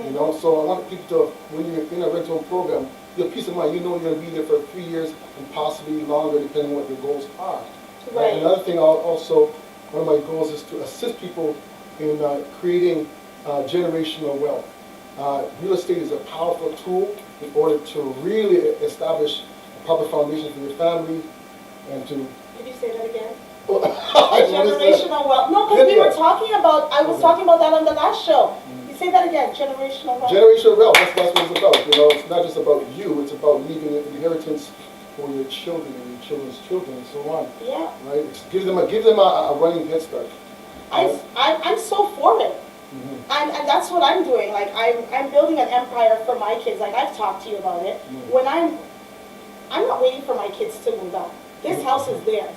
You know, so I want people to, when you're in a rental program, you have peace of mind. You know you're going to be there for 3 years and possibly longer, depending on what your goals are. Right. Another thing, also, one of my goals is to assist people in creating generational wealth. Real estate is a powerful tool in order to really establish a proper foundation for your family and to... Could you say that again? Generational wealth. No, because we were talking about, I was talking about that on the last show. You say that again, generational wealth. Generational wealth, that's what it's about. You know, it's not just about you, it's about leaving an inheritance for your children and your children's children and so on. Yeah. Right? Give them a running head start. I'm so for it. And that's what I'm doing. Like, I'm building an empire for my kids. Like, I've talked to you about it. When I'm not waiting for my kids to move out. This house is theirs.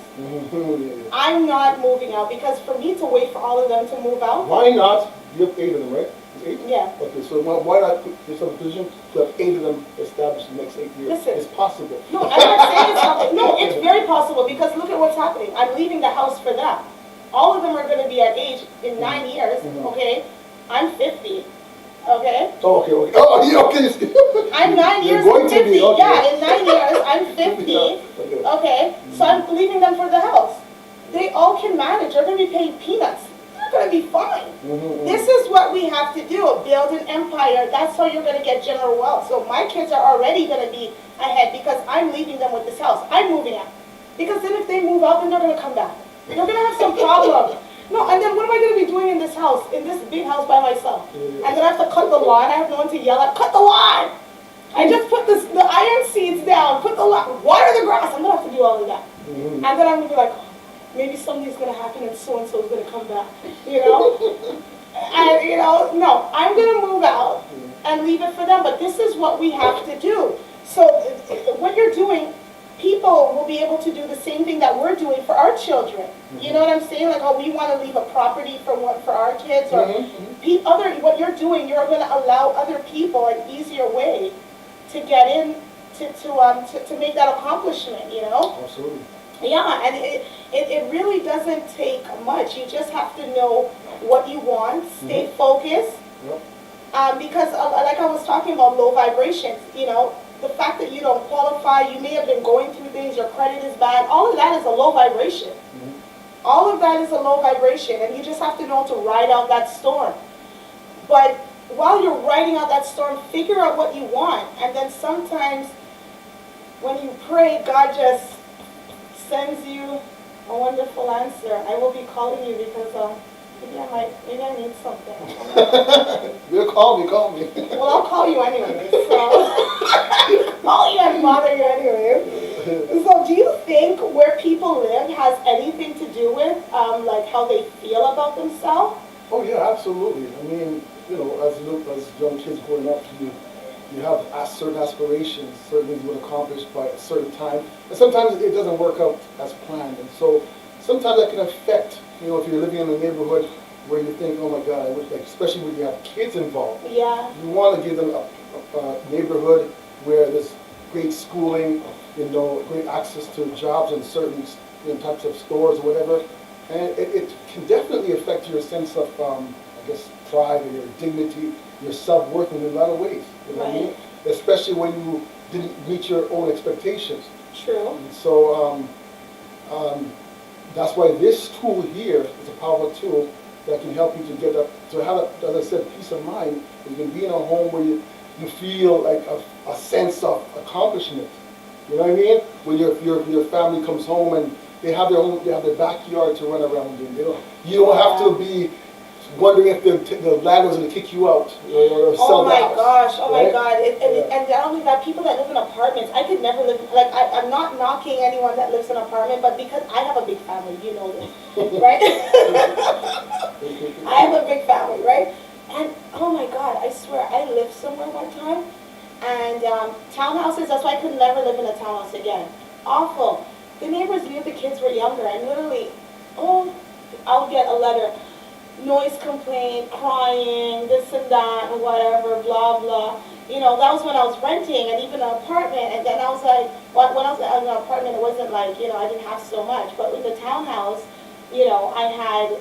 I'm not moving out, because for me to wait for all of them to move out. Why not? You have 8 of them, right? 8? Yeah. Okay, so why not put yourself in a position to have 8 of them established in the next 8 years? Listen. It's possible. No, I'm not saying it's not. No, it's very possible, because look at what's happening. I'm leaving the house for them. All of them are going to be at age in 9 years, okay? I'm 50, okay? Oh, okay. Oh, yeah, okay. I'm 9 years and 50. Yeah, in 9 years, I'm 50, okay? So I'm leaving them for the house. They all can manage. They're going to be paying peanuts. They're going to be fine. This is what we have to do, build an empire. That's how you're going to get general wealth. So my kids are already going to be ahead, because I'm leaving them with this house. I'm moving out. Because then if they move out, then they're going to come back. They're going to have some problem. No, and then what am I going to be doing in this house, in this big house by myself? And then I have to cut the lawn. I have no one to yell at. Cut the lawn! I just put the iron seeds down, put the lawn, water the grass. I'm going to have to do all of that. And then I'm going to be like, maybe something's going to happen and so is going to come back, you know? And, you know, no, I'm going to move out and leave it for them. But this is what we have to do. So what you're doing, people will be able to do the same thing that we're doing for our children. You know what I'm saying? Like, oh, we want to leave a property for our kids, or what you're doing, you're going to allow other people an easier way to get in to make that accomplishment, you know? Absolutely. Yeah, and it really doesn't take much. You just have to know what you want, stay focused, because like I was talking about low vibrations, you know, the fact that you don't qualify, you may have been going through things, your credit is bad, all of that is a low vibration. All of that is a low vibration, and you just have to know to ride out that storm. But while you're riding out that storm, figure out what you want, and then sometimes when you pray, God just sends you a wonderful answer. I will be calling you because maybe I need something. You call me. Well, I'll call you anyway. So call you and bother you anyway. So do you think where people live has anything to do with like how they feel about themselves? Oh yeah, absolutely. I mean, you know, as young kids growing up, you have certain aspirations, certain things you want to accomplish by a certain time, and sometimes it doesn't work out as planned, and so sometimes that can affect, you know, if you're living in a neighborhood where you think, oh my God, I wish, like, especially when you have kids involved. Yeah. You want to give them a neighborhood where there's great schooling, you know, great access to jobs in certain types of stores or whatever, and it can definitely affect your sense of, I guess, pride or your dignity, your self-worth in a lot of ways. You know what I mean? Especially when you didn't meet your own expectations. True. And so that's why this tool here is a powerful tool that can help you to get up to have, as I said, peace of mind. You can be in a home where you feel like a sense of accomplishment. You know what I mean? When your family comes home and they have their backyard to run around in. You don't have to be wondering if the landlord's going to kick you out or sell the house. Oh my God. And not only that, people that live in apartments, I could never live, like, I'm not knocking anyone that lives in an apartment, but because I have a big family, you know this, right? I have a big family, right? And, oh my God, I swear, I lived somewhere one time, and townhouses, that's why I could never live in a townhouse again. Awful. The neighbors knew the kids were younger, and literally, I'll get a letter. Noise complaint, crying, this and that, and whatever, blah, blah. You know, that was when I was renting, and even an apartment, and then I was like, when I was in an apartment, it wasn't like, I didn't have so much, but in the townhouse, I had,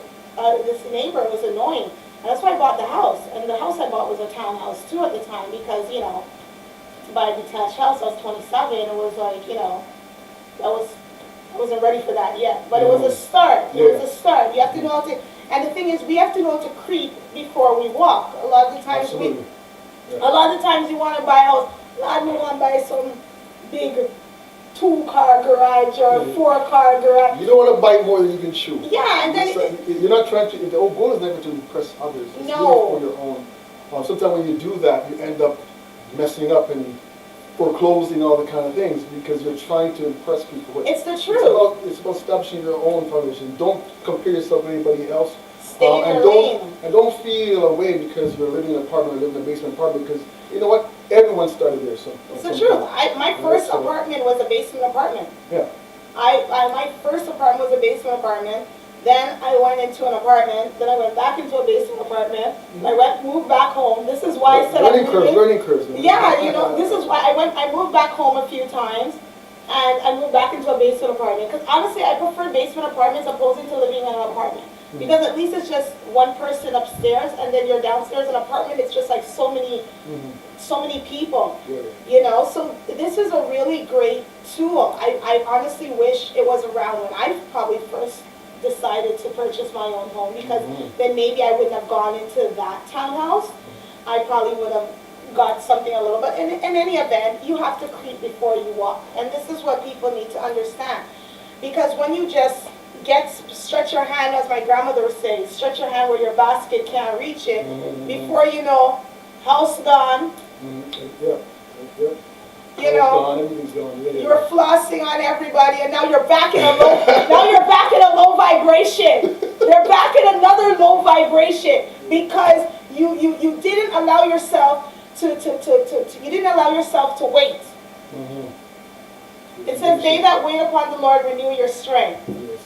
this neighbor was annoying, and that's why I bought the house, and the house I bought was a townhouse too at the time, because, to buy a detached house, I was 27, it was like, I wasn't ready for that yet, but it was a start, it was a start, you have to know how to. And the thing is, we have to know to creep before we walk. A lot of the times a lot of the times you want to buy a house. I don't want to buy some big 2-car garage or 4-car garage. You don't want to buy more than you can chew. Yeah, and then you're not trying to. The whole goal is never to impress others. It's no. For your own. Sometimes when you do that, you end up messing up and foreclosing all the kind of things because you're trying to impress people. It's the truth. It's about establishing your own foundation. Don't compare yourself with anybody else. Stay in your lane. And don't feel away because you're living in an apartment or living in a basement apartment because you know what? Everyone started there. So it's the truth. My first apartment was a basement apartment. Yeah. My first apartment was a basement apartment. Then I went into an apartment. Then I went back into a basement apartment. I moved back home. This is why I said learning curves. Yeah, this is why I moved back home a few times, and I moved back into a basement apartment. Because honestly, I prefer basement apartments opposing to living in an apartment. Because at least it's just one person upstairs, and then you're downstairs. An apartment, it's just like so many people. Yeah. So this is a really great tool. I honestly wish it was around when I probably first decided to purchase my own home, because then maybe I wouldn't have gone into that townhouse. I probably would have got something a little bit. In any event, you have to creep before you walk, and this is what people need to understand. Because when you just stretch your hand, as my grandmother would say, stretch your hand where your basket can't reach it, before you know, house gone. Everything's gone. You're flossing on everybody, and now you're back in a low vibration. You're back in another low vibration because you didn't allow yourself to wait. It says, "They that wait upon the Lord renew your strength."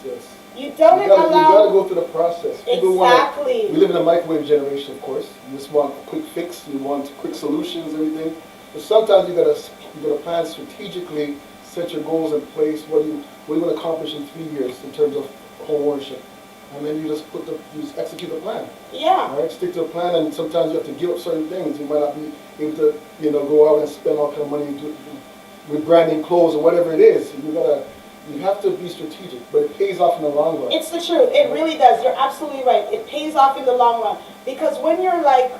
Yes. You gotta go through the process. Exactly. We live in a microwave generation, of course. You just want a quick fix. You want quick solutions, everything. But sometimes you gotta plan strategically, set your goals in place. What do you want to accomplish in 3 years in terms of home ownership? And then you just execute the plan. Yeah. All right, stick to a plan, and sometimes you have to give up certain things. You might not be able to, go out and spend all kind of money with branding clothes or whatever it is. You have to be strategic, but it pays off in the long run. It's the truth. It really does. You're absolutely right. It pays off in the long run, because when you're like,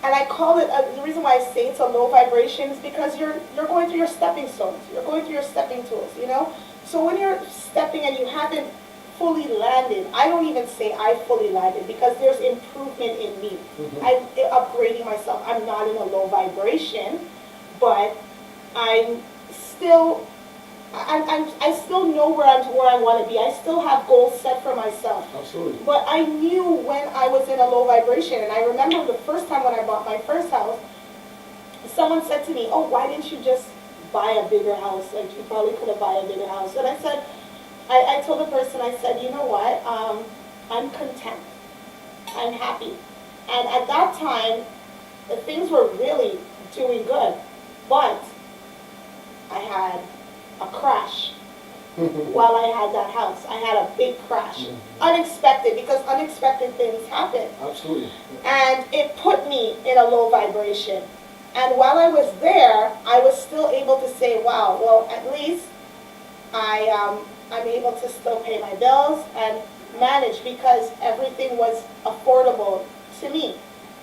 and I call it, the reason why I say it's a low vibration is because you're going through your stepping stones. You're going through your stepping tools, So when you're stepping and you haven't fully landed, I don't even say I fully landed, because there's improvement in me. I'm upgrading myself. I'm not in a low vibration, but I still know where I want to be. I still have goals set for myself. Absolutely. But I knew when I was in a low vibration, and I remember the first time when I bought my first house, someone said to me, "Oh, why didn't you just buy a bigger house? Like, you probably could have bought a bigger house." And I said, I told the person, I said, "You know what? I'm content. I'm happy." And at that time, things were really doing good, but I had a crash while I had that house. I had a big crash. Unexpected, because unexpected things happen. Absolutely. And it put me in a low vibration. And while I was there, I was still able to say, wow, well, at least I'm able to still pay my bills, and manage because everything was affordable to me.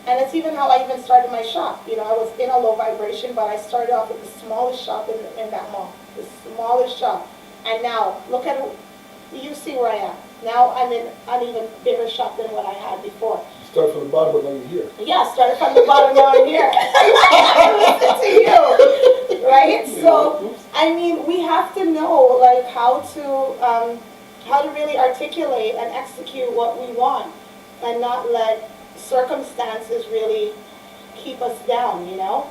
And it's even how I even started my shop. You know, I was in a low vibration, but I started off with the smallest shop in that mall, the smallest shop. And now, look at it, you see where I am. Now I'm in an even bigger shop than what I had before. You start from the bottom, but now you're here. Yeah, started from the bottom, now I'm here. Listen to you, right? So, I mean, we have to know, like, how to really articulate and execute what we want, and not let circumstances really keep us down, you know?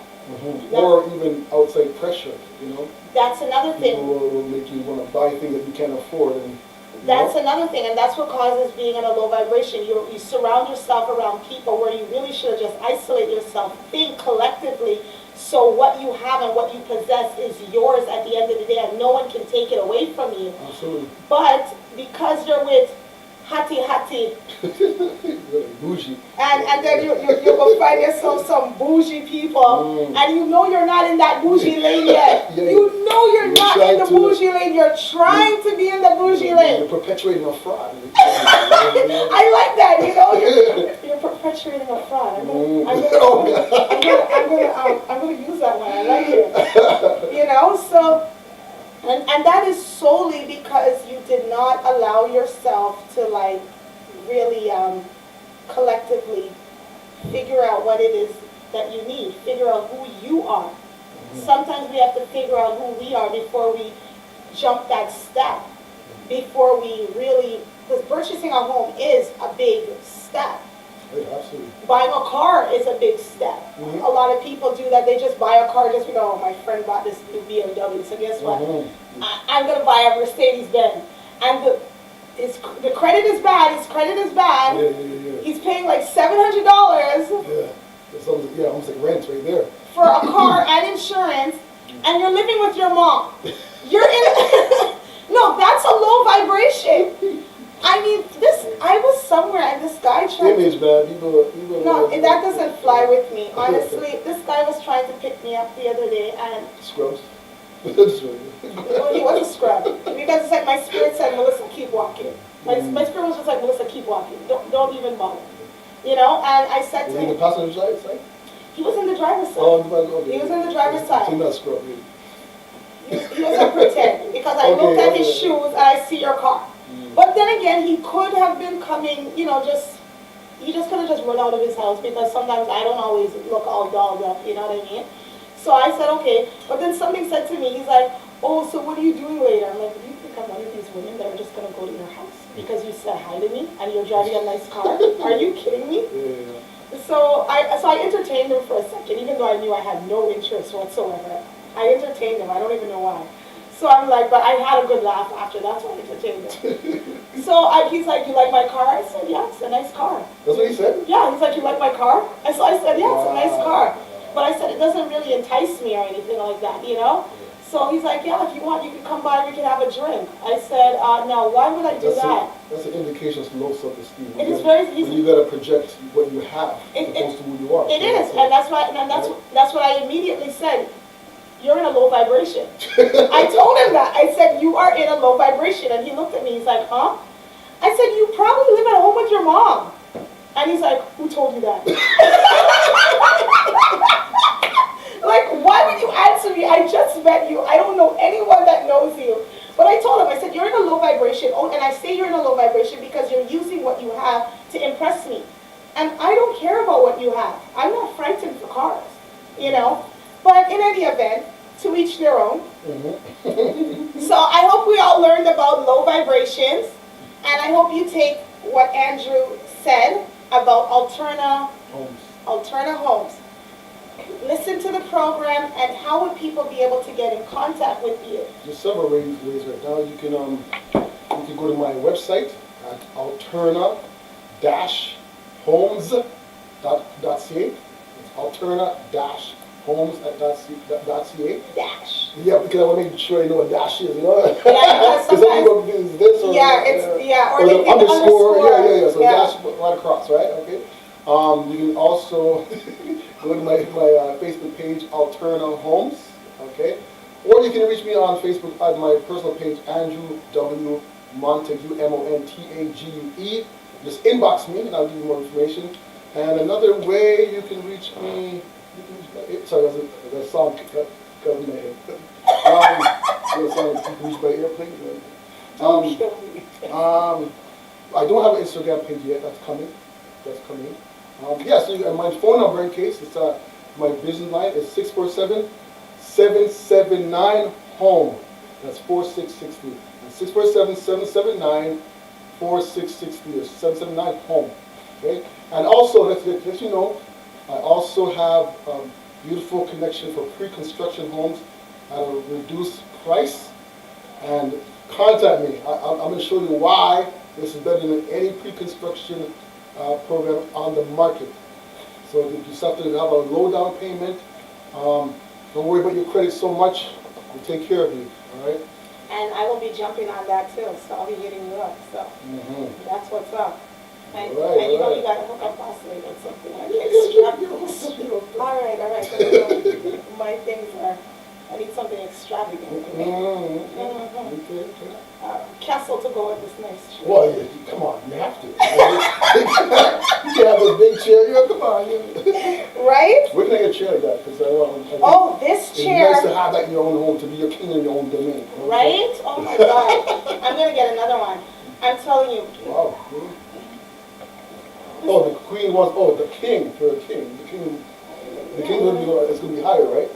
Or even outside pressure, you know? That's another thing. People will make you want to buy things that you can't afford. And that's another thing, and that's what causes being in a low vibration. You surround yourself around people where you really should just isolate yourself. Think collectively, so what you have and what you possess is yours at the end of the day, and no one can take it away from you. Absolutely. But because you're with hati, bougie. and then you will find yourself some bougie people, and you know you're not in that bougie lane yet. Yeah, you know you're not in the bougie lane. You're trying to be in the bougie lane. You're perpetuating a fraud. I like that. You know, you're perpetuating a fraud. I'm gonna use that one. I like it. You know, so. And that is solely because you did not allow yourself to, like, really collectively figure out what it is that you need, figure out who you are. Sometimes we have to figure out who we are before we jump that step, before we really, because purchasing a home is a big step. Yeah, absolutely. Buying a car is a big step. A lot of people do that. They just buy a car just because, oh, my friend bought this new BMW, so guess what? I'm going to buy a Mercedes-Benz. And the credit is bad. His credit is bad. Yeah. He's paying like $700. Yeah. It's almost like rent right there. For a car and insurance, and you're living with your mom. You're in... No, that's a low vibration. I mean, I was somewhere and this guy tried Image, man. People no, that doesn't fly with me. Honestly, this guy was trying to pick me up the other day and... Scrubs? Well, he was a scrub. Because it's like my spirit said, Melissa, keep walking. My spirit was just like, Melissa, keep walking. Don't even bother. You know, and I said to him... Was he in the passenger side? He was in the driver's side. Oh, okay. He was in the driver's side. So you're not a scrub, really. He was a pretend. Because I looked at his shoes and I see your car. But then again, he could have been coming, you know, he just could have just run out of his house, because sometimes I don't always look all dolled up, you know what I mean? So I said, okay. But then something said to me, he's like, oh, so what are you doing later? I'm like, do you think I'm one of these women that are just going to go to your house because you said hi to me and you're driving a nice car? Are you kidding me? Yeah. So I entertained him for a second, even though I knew I had no interest whatsoever. I entertained him. I don't even know why. So I'm like, but I had a good laugh after. That's why I entertained him. So he's like, you like my car? I said, yeah, it's a nice car. That's what he said? Yeah, he's like, you like my car? And so I said, yeah, it's a nice car. But I said, it doesn't really entice me or anything like that, you know? So he's like, yeah, if you want, you can come by, we can have a drink. I said, no, why would I do that? That's an indication of low self-esteem. It is very easy. When you got to project what you have as opposed to who you are. It is, and that's what I immediately said. You're in a low vibration. I told him that. I said, you are in a low vibration. And he looked at me, he's like, huh? I said, you probably live at home with your mom. And he's like, who told you that? Like, why would you answer me? I just met you. I don't know anyone that knows you. But I told him, I said, you're in a low vibration. Oh, and I say you're in a low vibration because you're using what you have to impress me. And I don't care about what you have. I'm not frightened for cars, you know? But in any event, to each their own. So I hope we all learned about low vibrations. And I hope you take what Andrew said about alterna homes. Listen to the program, and how would people be able to get in contact with you? There's several ways right now. You can go to my website at alterna-homes.ca. It's alterna-homes.ca. Dash. Yeah, because I want to make sure you know what dash is, you know? Yeah, because sometimes, it's this or or the underscore. Yeah. So dash right across, right? Okay. You can also go to my Facebook page, Alterna Homes, okay? Or you can reach me on Facebook at my personal page, Andrew W. Montague, Montague. Just inbox me and I'll give you more information. And another way you can reach me, sorry, that song got in my head. That song, you can reach by airplane. I don't have an Instagram page yet. That's coming. And my phone number, in case it's my business line, is 647-779-HOME. That's 4663. 647-779-4663 or 779-HOME. Okay. And also, let you know, I also have beautiful connection for pre-construction homes at a reduced price. And contact me. I'm going to show you why this is better than any pre-construction program on the market. So you just have to have a low down payment. Don't worry about your credit so much. We'll take care of you. All right. And I will be jumping on that too. So I'll be hitting you up. So that's what's up. And you know you got to hook up boss lady or something like extravagant. All right. My things are. I need something extravagant. Castle to go with this nice chair. Well, yeah, come on, you have to. You can have a big chair. Come on. Right? Where can I get a chair like that? Because this chair. It's nice to have that in your own home, to be your king in your own domain. Right? Oh my God. I'm going to get another one. I'm telling you. Wow. Oh, the queen wants, the king, for a king. The king is going to be higher, right?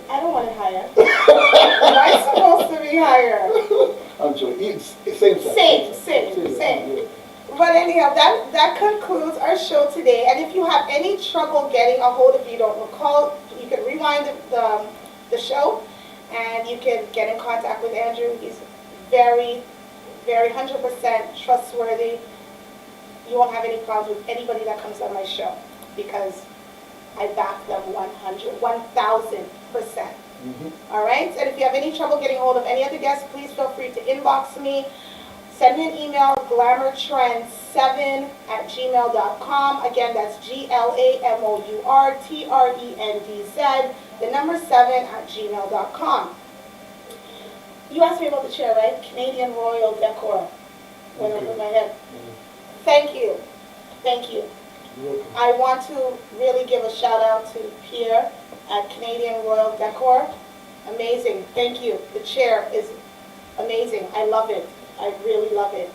I don't want it higher. Mine's supposed to be higher. I'm joking. Same. But anyhow, that concludes our show today. And if you have any trouble getting a hold of you, don't recall, you can rewind the show and you can get in contact with Andrew. He's very, very 100% trustworthy. You won't have any problems with anybody that comes on my show because I back them 1,000%. All right? And if you have any trouble getting hold of any of the guests, please feel free to inbox me. Send me an email, glamourtrend7@gmail.com. Again, that's GLAMOURTRENDZ, the number 7@gmail.com. You asked me about the chair, right? Canadian Royal Decor. Went over my head. Thank you. I want to really give a shout out to Pierre at Canadian Royal Decor. Amazing. Thank you. The chair is amazing. I love it. I really love it.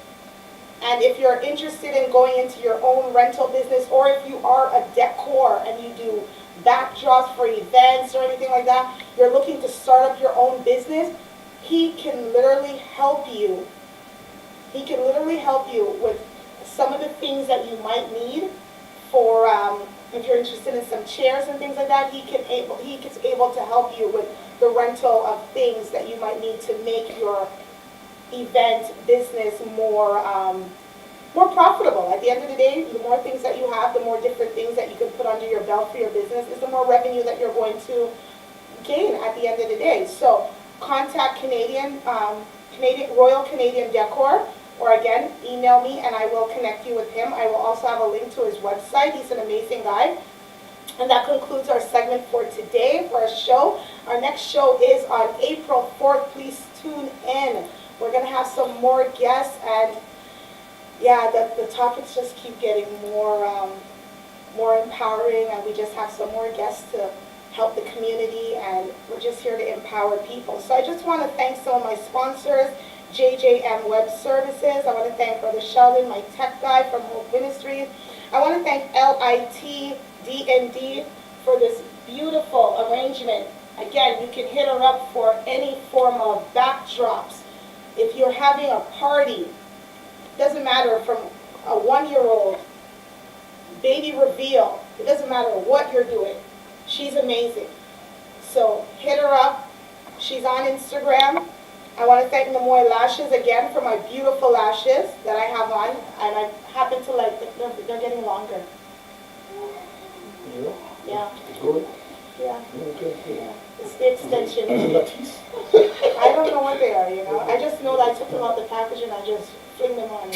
And if you're interested in going into your own rental business, or if you are a decor and you do backdrops for events or anything like that, you're looking to start up your own business, he can literally help you. He can literally help you with some of the things that you might need for, if you're interested in some chairs and things like that, he's able to help you with the rental of things that you might need to make your event business more profitable. At the end of the day, the more things that you have, the more different things that you can put under your belt for your business, is the more revenue that you're going to gain at the end of the day. So contact Royal Canadian Decor, or again, email me and I will connect you with him. I will also have a link to his website. He's an amazing guy. And that concludes our segment for today, for our show. Our next show is on April 4th. Please tune in. We're going to have some more guests, and yeah, the topics just keep getting more empowering, and we just have some more guests to help the community, and we're just here to empower people. So I just want to thank some of my sponsors, JJM Web Services. I want to thank Brother Sheldon, my tech guy from Hope Ministries. I want to thank LIT D&D for this beautiful arrangement. Again, you can hit her up for any form of backdrops. If you're having a party, doesn't matter, from a 1-year-old, baby reveal, it doesn't matter what you're doing. She's amazing. So hit her up. She's on Instagram. I want to thank Naomi Lashes again for my beautiful lashes that I have on, and I happen to like them. They're getting longer. Yeah. Good. Yeah. Okay. Yeah. It's the extension. Latisse. I don't know what they are, I just know that I took them out the package and I just fling them on,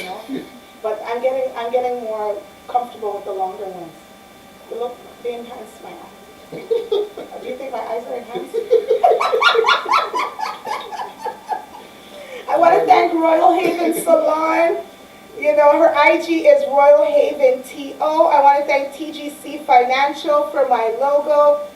But I'm getting more comfortable with the longer ones. They enhance my eyes. Do you think my eyes are enhanced? I want want to thank Royal Haven Salon. You know, her IG is Royal Haven TO. I want to thank TGC Financial for my logo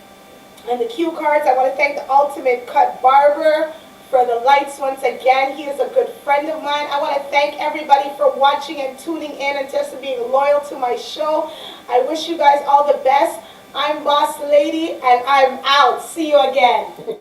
and the cue cards. I want to thank the Ultimate Cut Barber for the lights once again. He is a good friend of mine. I want to thank everybody for watching and tuning in and just being loyal to my show. I wish you guys all the best. I'm Boss Lady, and I'm out. See you again.